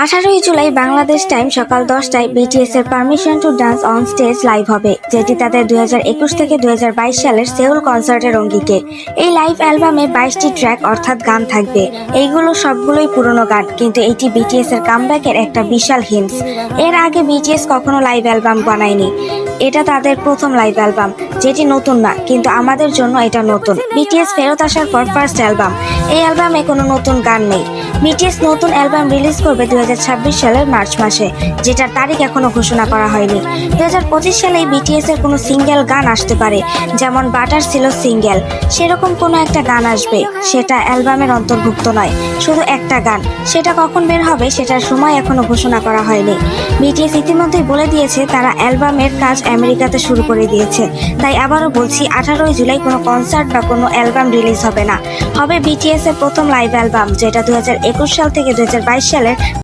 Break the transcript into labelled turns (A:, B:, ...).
A: 18ই July Bangladesh time সকাল 10টায় BTS এর permission to dance on stage live হবে, যেটি তাদের 2021 থেকে 2022 সালের সেউল কনসার্টের অঙ্গীকে। এই লাইভ অ্যালবামে 22টি ট্র্যাক অর্থাৎ গান থাকবে। এইগুলো সবগুলোই পুরনো গান, কিন্তু এটি বিটিএস এর কামব্যাকের একটা বিশাল হিন্টস। এর আগে বিটিএস কখনো লাইভ অ্যালবাম বানায়নি। এটা তাদের প্রথম লাইভ অ্যালবাম, যেটি নতুন না, কিন্তু আমাদের জন্য এটা নতুন। বিটিএস ফেরত আসার পর ফার্স্ট অ্যালবাম। এই অ্যালবামে কোনো নতুন গান নেই। বিটিএস নতুন অ্যালবাম রিলিজ করবে 2026 সালের মার্চ মাসে, যেটার তারিখ এখনো ঘোষণা করা হয়নি। 2025 সালে বিটিএস এর কোনো সিঙ্গেল গান আসতে পারে, যেমন বাটার ছিল সিঙ্গেল। সেরকম কোনো একটা গান আসবে, সেটা অ্যালবামের অন্তর্ভুক্ত নয়, শুধু একটা গান। সেটা কখন বের হবে সেটার সময় এখনো ঘোষণা করা হয়নি। বিটিএস ইতিমধ্যেই বলে দিয়েছে তারা অ্যালবামের কাজ আমেরিকাতে শুরু করে দিয়েছে। তাই আবারও বলছি, 18ই জুলাই কোনো কনসার্ট বা কোনো অ্যালবাম রিলিজ হবে না। হবে বিটিএস এর প্রথম লাইভ অ্যালবাম, যেটা 2021 সাল থেকে 2022 সালের